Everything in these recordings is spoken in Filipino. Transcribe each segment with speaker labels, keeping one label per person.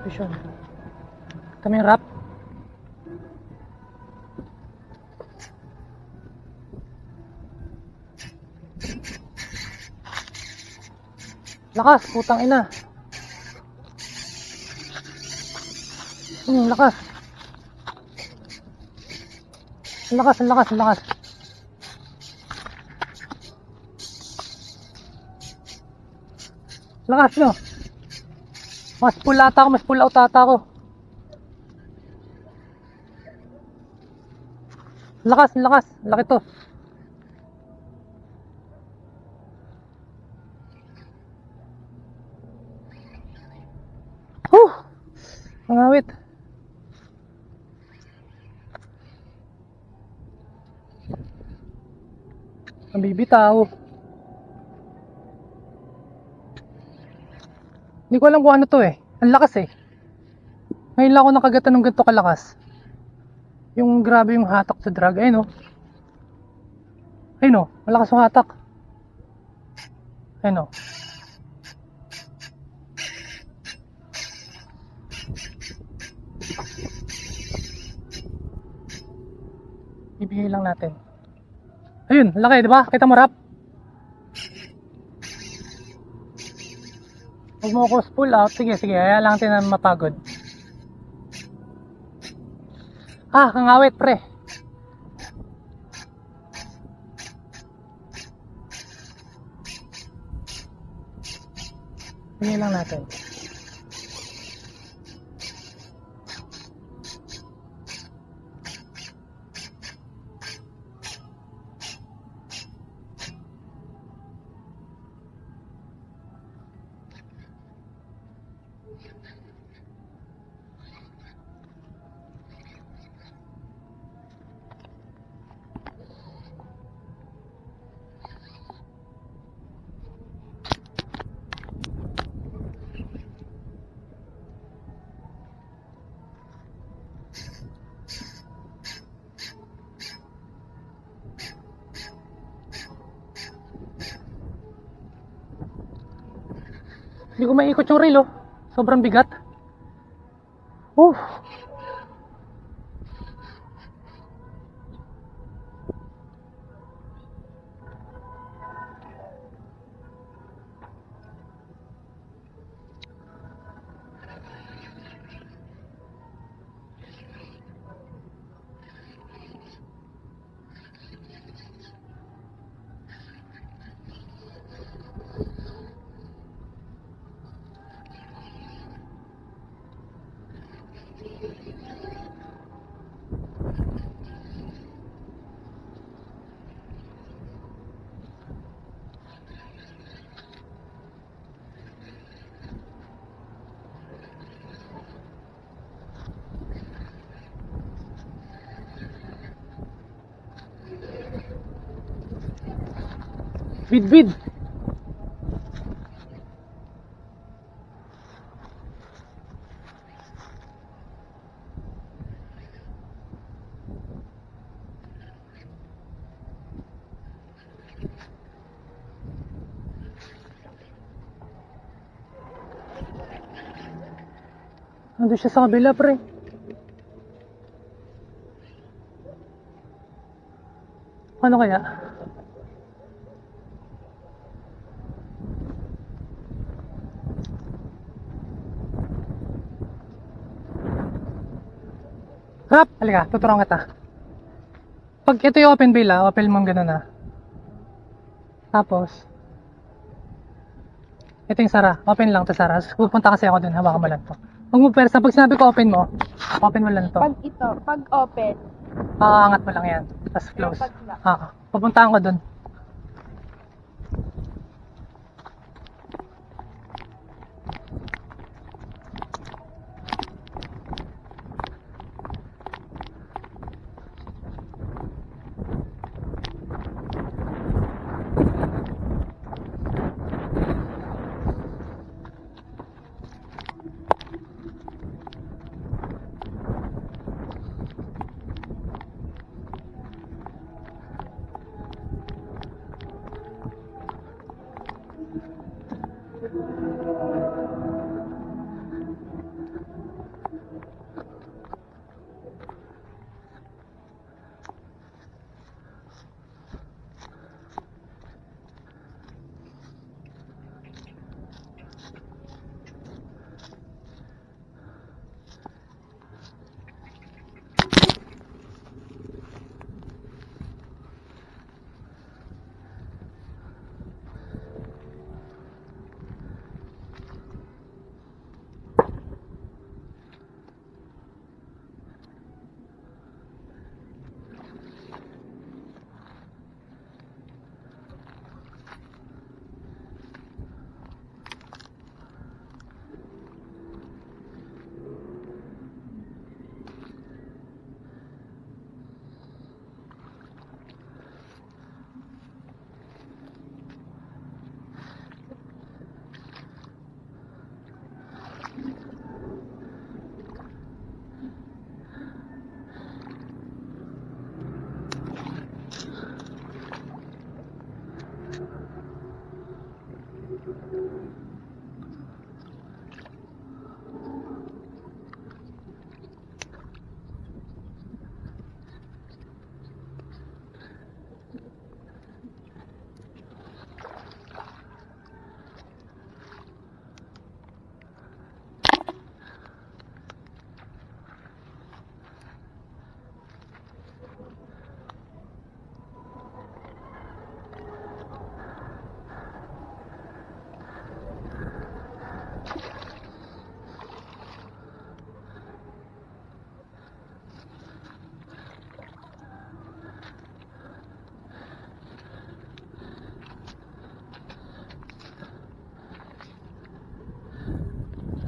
Speaker 1: Fish on. Kami yung wrap. Lakas, putang ina. Lakas. Lakas. Lakas nyo. Mas pull out ata ako. Lakas. Laki to. Mangawit. Ang bibitaw. Hindi ko alam kung ano to eh. Ang lakas eh. Ngayon lang ako nakagatan ng ganito kalakas. Yung grabe yung hatak sa drag. Ayun o. Ayun o. Malakas yung hatak. Ayun o. Ibigay lang natin. Ayun. Laki diba? Kita mo rap? Huwag mo ako pull out. Sige. Kaya lang natin na mapagod. Kangawit pre. Bigay lang natin. Hindi ko maikot yung reel oh. Sobrang bigat. Bid. Nandun siya sa kabila pre. Ano kaya? Rap! Halika, tuturuan kita. Pag ito yung open bail open mo gano'n na. Tapos, ito yung sara. Open lang to sara. Pupunta kasi ako dun, hawakan mo lang to. Huwag mo persa. Pag sinabi ko open mo lang to.
Speaker 2: Pag open.
Speaker 1: Angat mo lang yan. Tapos close. Pupuntahan ko dun.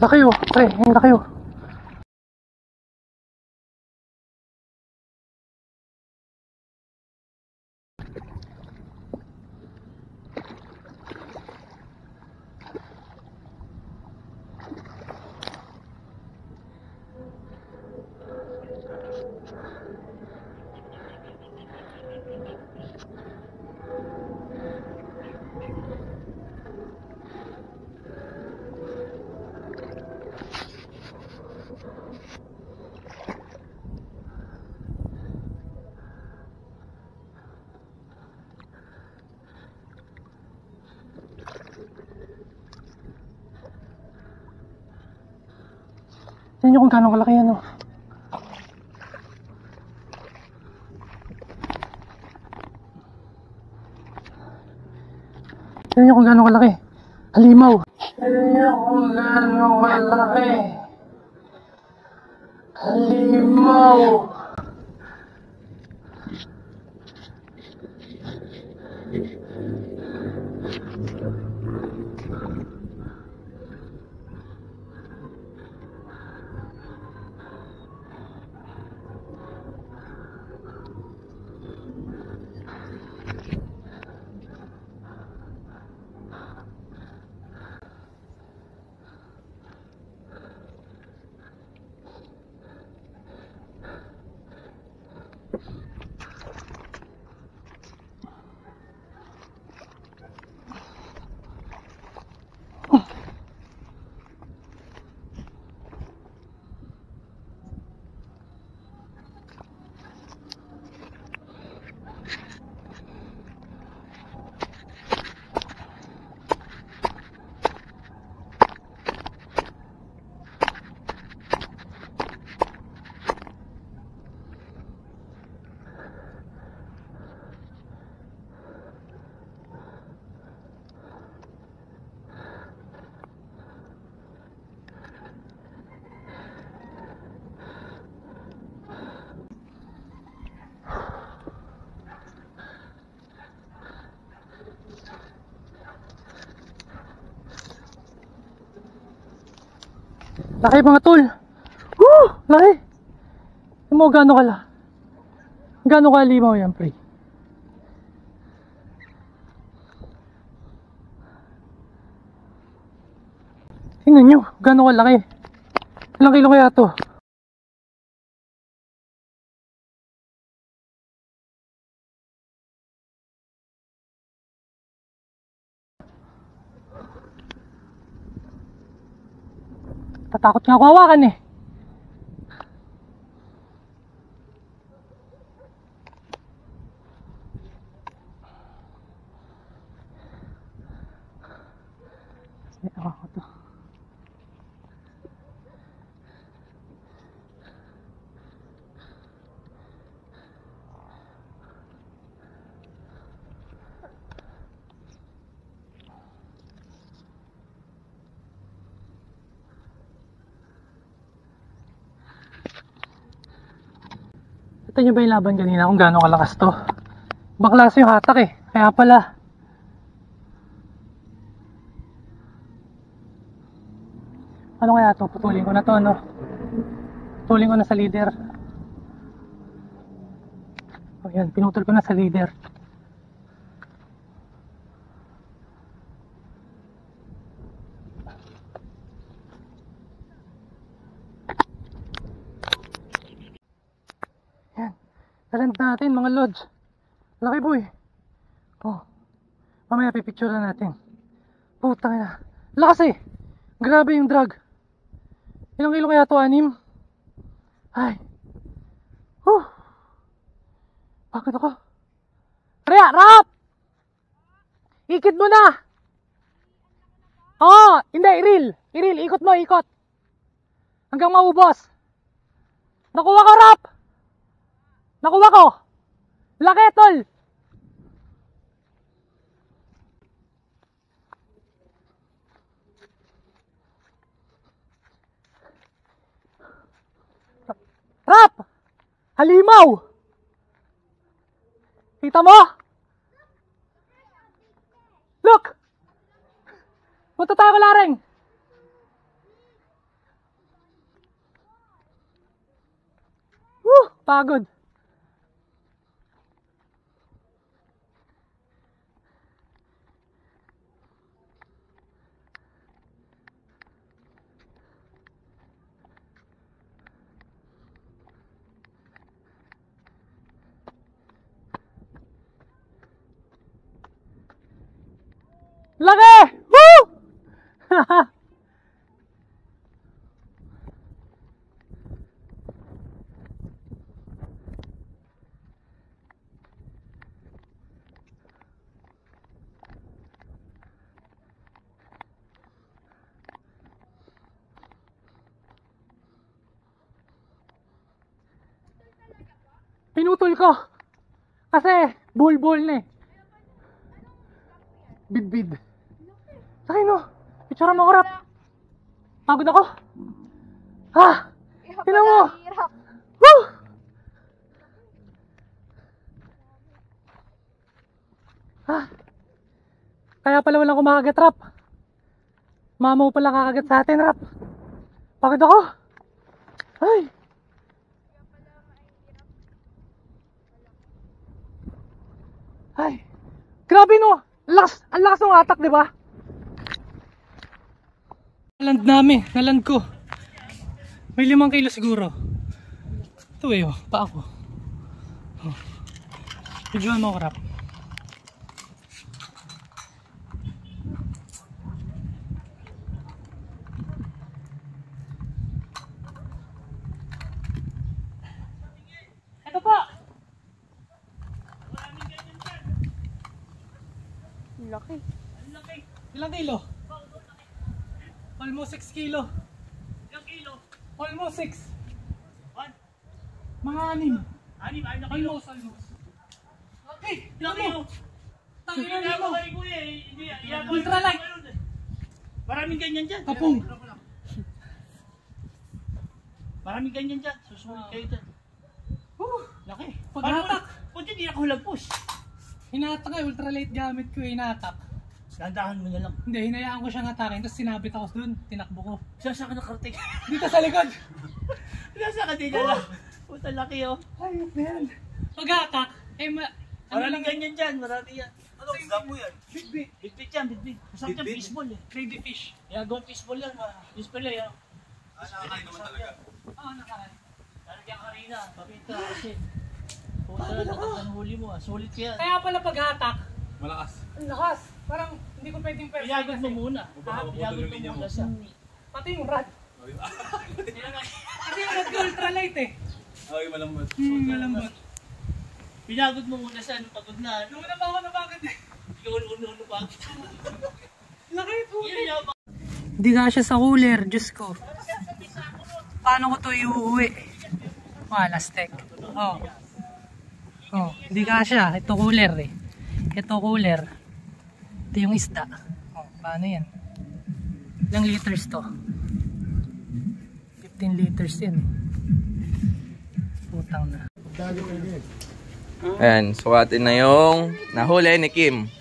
Speaker 1: Laki oh, pre, ang laki oh. Tignan nyo kung gano'ng kalaki yan oh. Tignan nyo kung gano'ng kalaki. Halimaw. Tignan nyo kung gano'ng kalaki. Halimaw. Laki mga tol. Woo! Laki. Tignan mo gano'ng gano'ng kalimaw yan, pre. Tingnan nyo, gano'ng kalaki. Ilang kilo kaya to? Tatakot nga ako hawakan eh. Ako to. Kita nyo ba yung laban kanina kung gaano kalakas to? Ibang klase yung hatak eh. Kaya pala. Ano kaya to? Putulin ko na to, no? Putulin ko na sa leader. O yan, pinutol ko na sa leader. Talent natin mga lods. Laki boy. Oh. Mamaya pipicture na natin. Putang ina. Lakas eh. Grabe yung drag. Ilang kilo kaya to? 6? Ay. Bakit ako? Rhea, rap! Ikit mo na! Oo, hindi, Iril, ikot mo, ikot. Hanggang maubos. Nakuha ko, rap! Nakuha ko! Laki, tol! Rap! Halimaw! Kita mo? Look! Punta tayo kay Lareng. Pagod. Laki! Woo! Pinutol ko. Kasi bulbul na eh. Bidbid. Laki no. Picture mo ko, Rap. Pagod ako. Ha! Tingnan mo. Woo! Ha! Kaya pala walang kumakagat, Rap. Mamaw pala kakagat sa atin, Rap. Pagod ako. Ay! Ay! Grabe no! Ang lakas ng atak, di ba? Naland namin, naland ko. May 5 kilo siguro. Ito eh, oh, pa ako. Oh. Videoan mo ko, Rap. Ito po!
Speaker 2: Laki.
Speaker 1: Laki. Ilang kilo? Almost 6 kilo.
Speaker 3: Ilang kilo?
Speaker 1: Almost 6.
Speaker 3: One?
Speaker 1: Mga 6.
Speaker 3: 6 na kilo.
Speaker 1: Almost. Okay,
Speaker 3: Ilang kilo?
Speaker 1: Tangina
Speaker 3: Hindi
Speaker 1: mo.
Speaker 3: ako kay kuya eh. Hindi,
Speaker 1: Ultralight.
Speaker 3: Maraming ganyan dyan.
Speaker 1: Kapong.
Speaker 3: Maraming ganyan dyan. Susulit kayo dyan.
Speaker 1: Laki. Paghatak.
Speaker 3: Punti hindi ako hulagpos.
Speaker 1: Hinatak eh, ultralight gamit ko eh, hinatak.
Speaker 3: Dandahan mo na lang.
Speaker 1: Hindi, hinayaan ko siyang atakin, tapos sinabit ako doon, tinakbo ko.
Speaker 3: Saan ka nakarating?
Speaker 1: Dito sa likod.
Speaker 3: Saan ka din na? Puta laki oh.
Speaker 1: Ayos na yan. Pag-atak, eh
Speaker 3: Maraming ganyan dyan. Marami yan.
Speaker 4: Ano, isda po yan?
Speaker 1: Bitbit.
Speaker 3: Bitbit yan, bitbit. Masarap yan,
Speaker 4: Bitbit?
Speaker 3: fishball eh.
Speaker 1: Lady fish.
Speaker 3: Ginagawang fishball yan. Fishball yan.
Speaker 4: Nakakain naman talaga.
Speaker 1: Nakain.
Speaker 3: Lalagyan ka rin na. Papita kasi. Puta lang ang huli mo ah. Sulit ka yan.
Speaker 1: Kaya pala pag-atak,
Speaker 4: Malakas.
Speaker 1: ang lakas. Parang hindi ko pwedeng pwede.
Speaker 3: Pinagod mo muna.
Speaker 4: Mapaputol
Speaker 3: Pinagod
Speaker 4: yung
Speaker 3: mo
Speaker 4: linya mo.
Speaker 3: muna siya.
Speaker 1: Pati yung rad. Kasi yung rad ko ultralight eh.
Speaker 4: Ay, malambot.
Speaker 1: Malambot.
Speaker 3: Pinagod mo muna siya. Nung pagod na.
Speaker 1: Nung na pa ako napagod eh.
Speaker 3: Ikaw uno pagod.
Speaker 1: Laki po.
Speaker 3: Yun yung
Speaker 1: Hindi nga siya sa cooler, Diyos ko. Paano ko to iuwi? Lastek. Oh. Oh, hindi nga siya. Ito cooler eh. Ito cooler. Ito yung isda. Oh, paano yan? Ilang liters to? 15 liters yan. Putang na.
Speaker 5: Ayan, sukatin na yung nahuli ni Kim.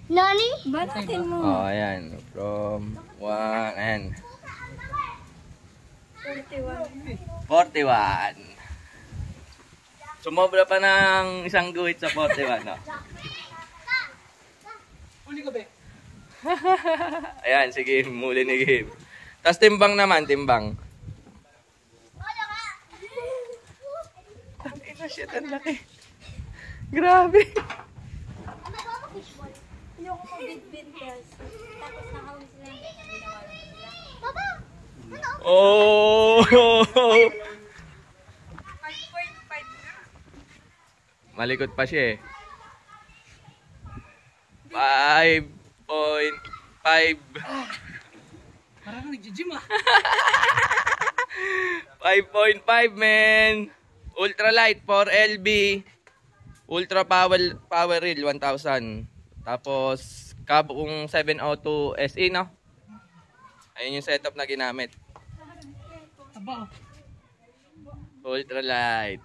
Speaker 2: Nani? Banatin mo.
Speaker 5: Oh, ayan. From 1, ayan. 41. Sumobra pa ng isang guhit sa 41, no?
Speaker 1: Uli ka be?
Speaker 5: Ayan, sige, muli ni Kim. Tapos timbang naman, timbang. Ina, shit, ang laki. Grabe.
Speaker 2: Ayoko mag-bit-bit guys. Tapos nakahuli sila yung ginawa lang sila. Papa! Ano?
Speaker 5: Oh!
Speaker 2: 5.5
Speaker 5: Malikot pa siya eh. 5.5.
Speaker 1: Parang nag-gym ah.
Speaker 5: 5.5 men. Ultralight 4LB. Ultra power reel 1000. Tapos kabong 702 SE, no? Ayun yung setup na ginamit.
Speaker 1: Aba oh.
Speaker 5: Ultralight.